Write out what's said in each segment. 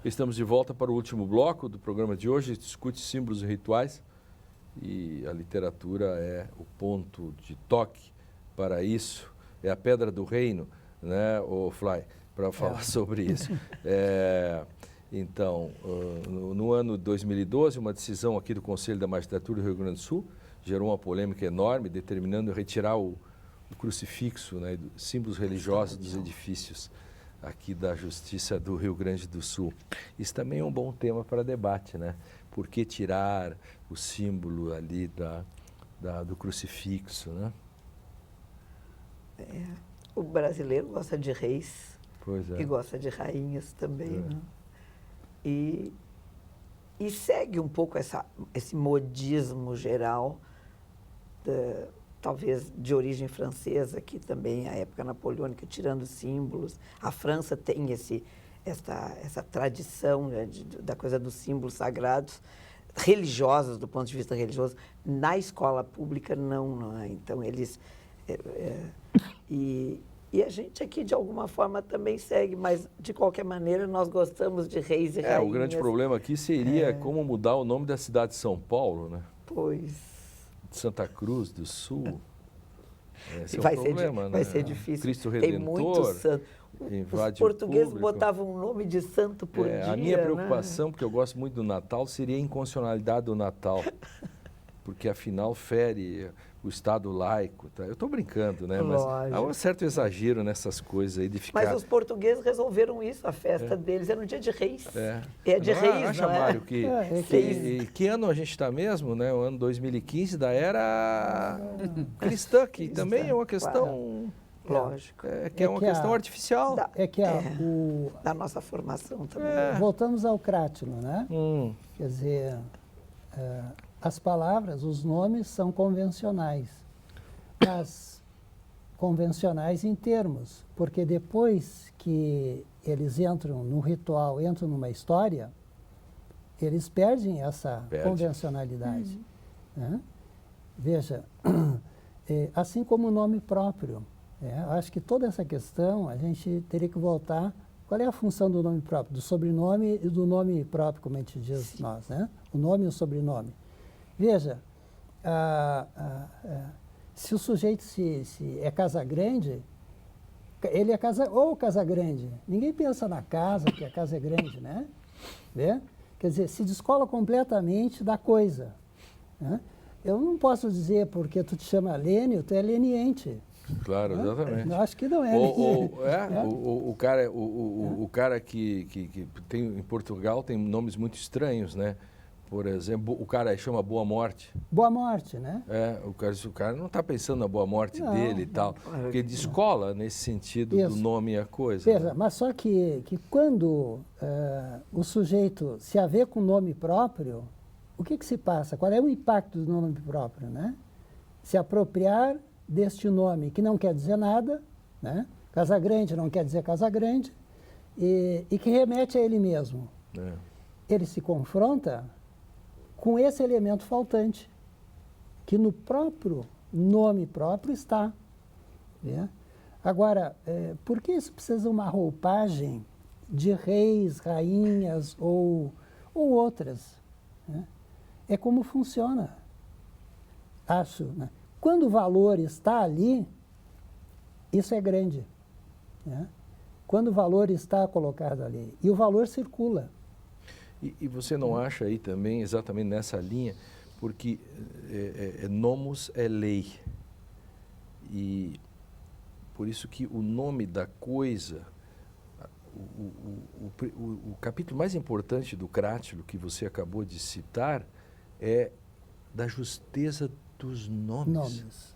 Estamos de volta para o último bloco do programa de hoje, discute símbolos e rituais, e a literatura é o ponto de toque para isso, é a pedra do reino, né, o Fly, para falar sobre isso. Então, no ano de 2012, uma decisão aqui do Conselho da Magistratura do Rio Grande do Sul gerou uma polêmica enorme, determinando retirar o crucifixo, né, símbolos religiosos dos edifícios aqui da Justiça do Rio Grande do Sul. Isso também é um bom tema para debate, né? Por que tirar o símbolo ali do crucifixo, né? O brasileiro gosta de reis Pois é. e gosta de rainhas também, né? E segue um pouco esse modismo geral, talvez de origem francesa, que também a época napoleônica, tirando símbolos. A França tem essa tradição, né, da coisa dos símbolos sagrados, religiosos, do ponto de vista religioso. Na escola pública, não é? Então, eles... E a gente aqui, de alguma forma, também segue, mas, de qualquer maneira, nós gostamos de reis e rainhas. O grande problema aqui seria como mudar o nome da cidade de São Paulo, né? Pois... De Santa Cruz do Sul. Esse é vai o problema, né? Vai ser difícil. Cristo Tem muitos Redentor, santos. invade Os portugueses o público. botavam um nome de santo por dia. A minha preocupação, né? porque eu gosto muito do Natal, seria a inconstitucionalidade do Natal. Porque, afinal, fere o Estado laico. Tá? Eu estou brincando, né? Mas há um certo exagero nessas coisas aí de ficar... Mas os portugueses resolveram isso, a festa deles é no dia de Reis. É de Reis, acha, não é? Mário, que ano a gente está mesmo, né? O ano 2015 da era cristã, que também é uma questão... Lógico. É uma questão artificial. Da nossa formação também. Voltamos ao Crátilo, né? Quer dizer... as palavras, os nomes são convencionais, mas convencionais em termos, porque depois que eles entram no ritual, entram numa história, eles perdem essa convencionalidade. Né? Veja, assim como o nome próprio, acho que toda essa questão a gente teria que voltar. Qual é a função do nome próprio, do sobrenome e do nome próprio, como a gente diz nós, né? O nome e o sobrenome. Veja, se o sujeito se é Casagrande, ele é Casagrande. Ninguém pensa na casa, que a casa é grande, né? Vê? Quer dizer, se descola completamente da coisa. Né? Eu não posso dizer porque tu te chama Lênio, tu é leniente. Claro, exatamente. Eu acho que não é. O cara que tem em Portugal tem nomes muito estranhos, né? Por exemplo, o cara chama Boa Morte. Boa Morte, né? O cara não está pensando na boa morte dele e tal. Porque descola nesse sentido do nome e a coisa. Veja, né? mas só que quando o sujeito se haver com o nome próprio, o que se passa? Qual é o impacto do nome próprio, né? Se apropriar deste nome, que não quer dizer nada, né? Casagrande não quer dizer Casagrande, e que remete a ele mesmo. Ele se confronta com esse elemento faltante, que no próprio nome próprio está. Né? Agora, por que isso precisa de uma roupagem de reis, rainhas ou outras? Né? É como funciona, acho. Né? Quando o valor está ali, isso é grande. Né? Quando o valor está colocado ali, e o valor circula. E você não acha aí também, exatamente nessa linha, porque nomos é lei. E por isso que o nome da coisa, o capítulo mais importante do Crátilo, que você acabou de citar, é da justeza dos nomes.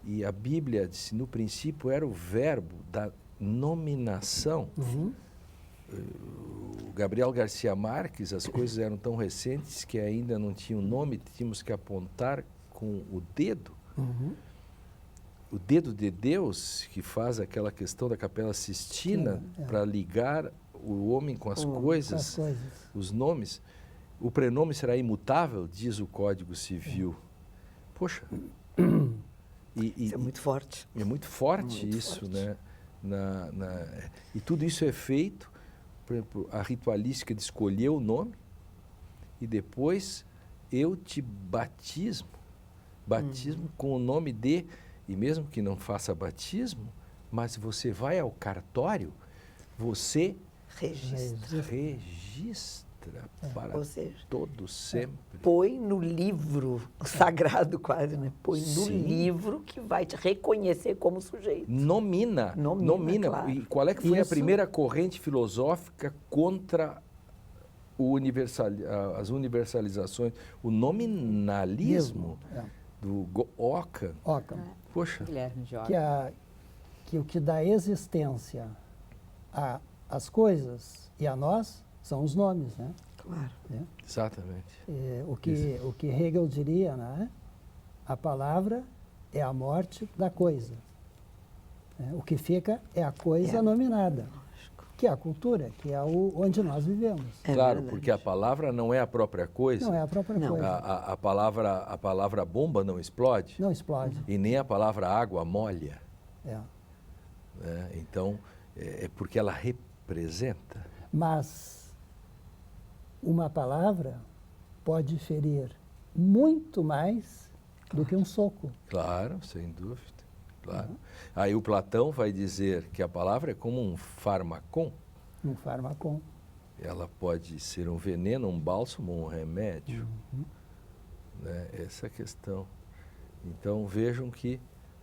E a Bíblia disse, no princípio era o verbo da nominação. O Gabriel Garcia Marques, as coisas eram tão recentes que ainda não tinham nome, tínhamos que apontar com o dedo. O dedo de Deus, que faz aquela questão da Capela Sistina para ligar o homem com as coisas, os nomes. O prenome será imutável, diz o Código Civil. Poxa. Isso é muito forte. É muito forte isso, né? E tudo isso é feito por exemplo, a ritualística de escolher o nome e depois eu te batismo com o nome de, e mesmo que não faça batismo, mas você vai ao cartório, você registra para Ou seja, todo sempre. põe no livro sagrado quase, né? Põe no Sim. livro que vai te reconhecer como sujeito. Nomina. Claro. E qual é que foi a Isso. primeira corrente filosófica contra as universalizações? O nominalismo do Ockham. Ockham, Poxa, Guilherme de que o que dá existência às coisas e a nós são os nomes, né? Claro. exatamente. O que Hegel diria, né? A palavra é a morte da coisa. O que fica é a coisa nominada, que é a cultura, que é onde nós vivemos. Claro, verdade. porque a palavra não é a própria coisa. Não é a própria Não. coisa. A palavra bomba não explode. Não explode. E nem a palavra água molha. É. Né? Então, é porque ela representa. Mas uma palavra pode ferir muito mais do que um soco. Claro, sem dúvida. Claro. Aí o Platão vai dizer que a palavra é como um farmacon. Um farmacon. Ela pode ser um veneno, um bálsamo, um remédio. Né? Essa é a questão. Então vejam que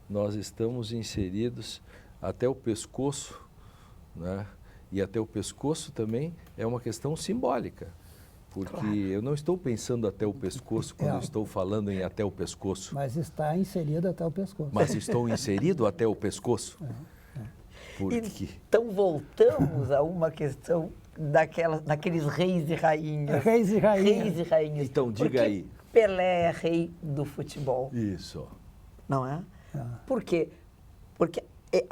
nós estamos inseridos até o pescoço, né? E até o pescoço também é uma questão simbólica. Porque eu não estou pensando até o pescoço quando eu estou falando em até o pescoço. Mas está inserido até o pescoço. Mas estou inserido até o pescoço. Porque... Então voltamos a uma questão daqueles reis e rainhas. Reis e rainhas. Reis e rainhas. Então, diga Porque aí. Pelé é rei do futebol, Isso. não é? Ah. Por quê? Porque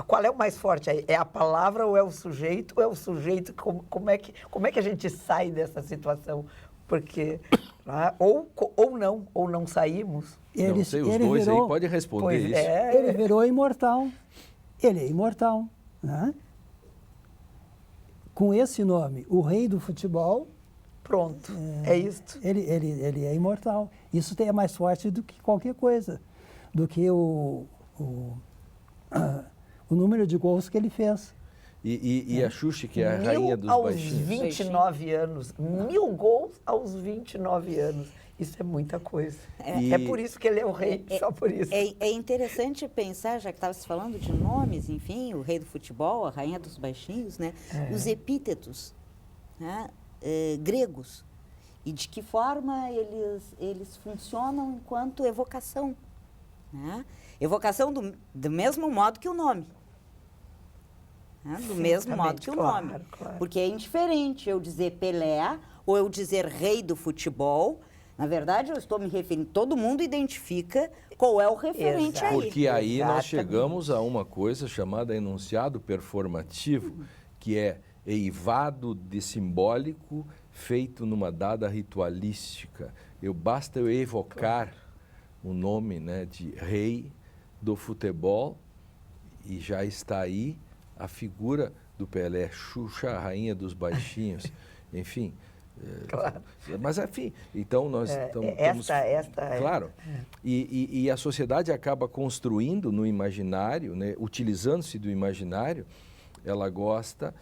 qual é o mais forte aí? É a palavra ou é o sujeito? Ou é o sujeito? Como é que a gente sai dessa situação? Porque ou não saímos. Não sei, os dois aí podem responder Pois isso. é. Ele virou imortal. Ele é imortal. Né? Com esse nome, o rei do futebol, Pronto, é isto. ele é imortal. Isso é mais forte do que qualquer coisa, do que o número de gols que ele fez. E a Xuxa, que é a rainha dos aos baixinhos. 29 anos. 1000 gols aos 29 anos. Isso é muita coisa. E- É por isso que ele é o rei, só por isso. É interessante pensar, já que estava se falando de nomes, enfim, o rei do futebol, a rainha dos baixinhos, né? Os epítetos, né? Gregos. E de que forma eles funcionam enquanto evocação. Né? Evocação do mesmo modo que o nome. Né? Do mesmo modo que o Claro, nome. claro. Porque é indiferente eu dizer Pelé ou eu dizer rei do futebol. Na verdade, eu estou me referindo, todo mundo identifica qual é o referente Exato. aí. Porque aí nós Exatamente. chegamos a uma coisa chamada enunciado performativo, que é eivado de simbólico feito numa dada ritualística. Basta eu evocar o nome, né, de rei do futebol e já está aí a figura do Pelé, Xuxa, a rainha dos baixinhos, enfim. Claro. Mas, enfim, então nós estamos... Claro. E a sociedade acaba construindo no imaginário, né, utilizando-se do imaginário, ela gosta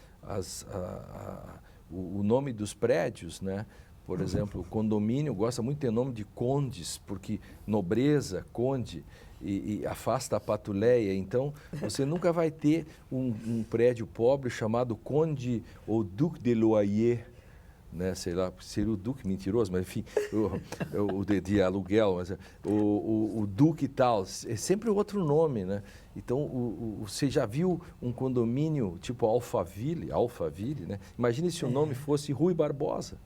o nome dos prédios, né? Por exemplo, o condomínio gosta muito de ter nome de condes, porque nobreza, conde, e afasta a patuleia. Então, você nunca vai ter um prédio pobre chamado Conde ou Duc de Loyer, né? Sei lá, seria o Duque mentiroso, mas enfim, o de aluguel, mas o Duque tal, é sempre outro nome, né? Então, você já viu um condomínio tipo Alphaville, né? Imagine se o nome fosse Rui Barbosa.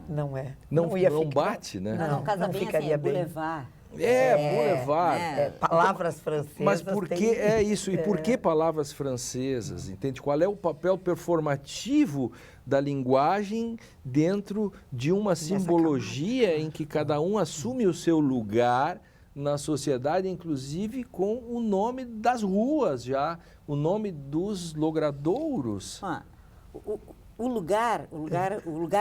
Não é. Não ia não ficar- bate, né? Não, casa bem assim, ficaria é bem. boulevard. Boulevard. Palavras francesas. Mas por que têm- é isso? E por que palavras francesas? Entende? Qual é o papel performativo da linguagem dentro de uma simbologia em que cada um assume o seu lugar na sociedade, inclusive com o nome das ruas já, o nome dos logradouros? Ah, o lugar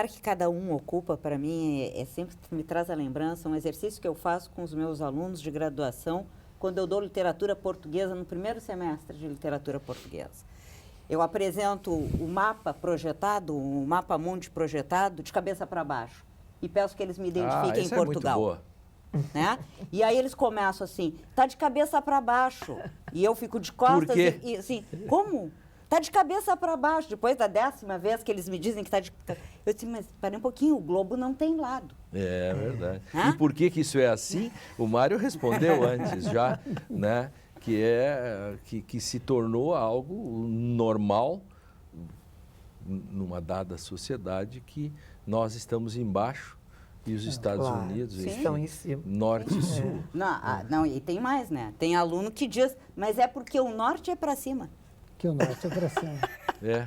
que cada um ocupa, para mim, sempre me traz a lembrança, um exercício que eu faço com os meus alunos de graduação, quando eu dou literatura portuguesa no primeiro semestre de literatura portuguesa. Eu apresento o mapa projetado, o mapa mundi projetado, de cabeça para baixo, e peço que eles me identifiquem em Portugal. É muito boa. Né? E aí eles começam assim, tá de cabeça para baixo. E eu fico de costas. Por quê? E assim, como? Tá de cabeça para baixo. Depois da 10ª vez que eles me dizem que tá de... Eu disse, mas parei um pouquinho, o globo não tem lado. É verdade. Hã? E por que isso é assim? O Mário respondeu antes já, né? Que se tornou algo normal numa dada sociedade que nós estamos embaixo e os Estados Unidos estão em cima. norte e sul. Não, e tem mais, né? Tem aluno que diz, mas é porque o norte é para cima. Que o norte é para cima. É.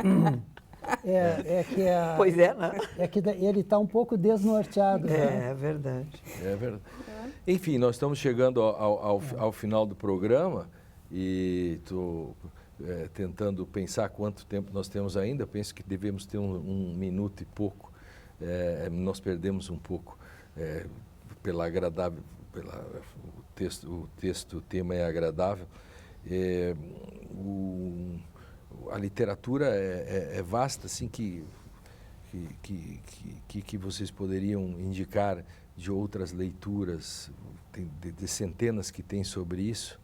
Pois é, né? É que ele está um pouco desnorteado. Né? É verdade. É verdade. Enfim, nós estamos chegando ao final do programa e estou tentando pensar quanto tempo nós temos ainda. Penso que devemos ter um minuto e pouco. Nós perdemos um pouco pela agradável, o tema é agradável. A literatura é vasta, assim, que vocês poderiam indicar de outras leituras, de centenas que tem sobre isso,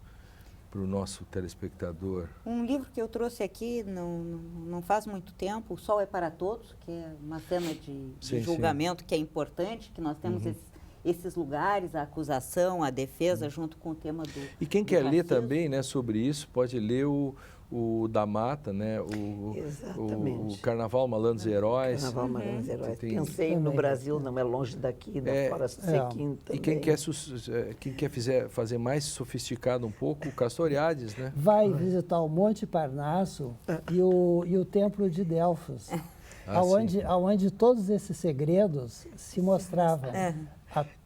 para o nosso telespectador? Um livro que eu trouxe aqui não faz muito tempo, O Sol é para Todos, que é uma cena de julgamento que é importante, que nós temos esses lugares, a acusação, a defesa, junto com o tema do E quem quer ler racismo. também, né, sobre isso, pode ler o da Mata, né? Exatamente. O Carnaval, Malandros e Heróis. Carnaval, Malandros e Heróis. Tem- Pensei no Também. Brasil, não é longe daqui, fora Sequim também. E quem quer fazer mais sofisticado um pouco, o Castoriadis, né? Vai visitar o Monte Parnasso e o Templo de Delfos, aonde todos esses segredos se mostravam,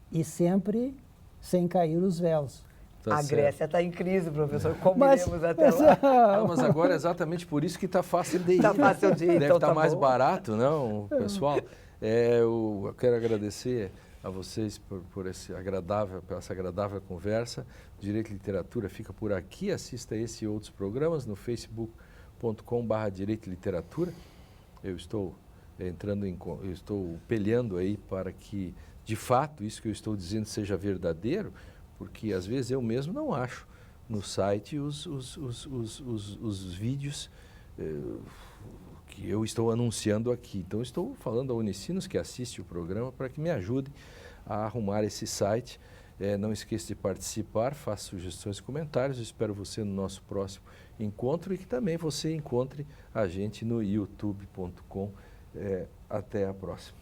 e sempre sem cair os véus. Tá A certo. Grécia está em crise, professor. Como Mas- iremos até lá? Mas agora é exatamente por isso que está fácil de ir. Tá fácil de ir, Deve então estar tá mais bom. barato, não, pessoal? Eu quero agradecer a vocês por essa agradável conversa. Direito e Literatura fica por aqui. Assista esse e outros programas no facebook.com/Direito e Literatura. Eu estou peleando aí para que, de fato, isso que eu estou dizendo seja verdadeiro, porque às vezes eu mesmo não acho no site os vídeos que eu estou anunciando aqui. Então, estou falando a Unicinos, que assiste o programa, para que me ajudem a arrumar esse site. Não esqueça de participar, faça sugestões e comentários. Eu espero você no nosso próximo encontro e que também você encontre a gente no youtube.com. Até a próxima.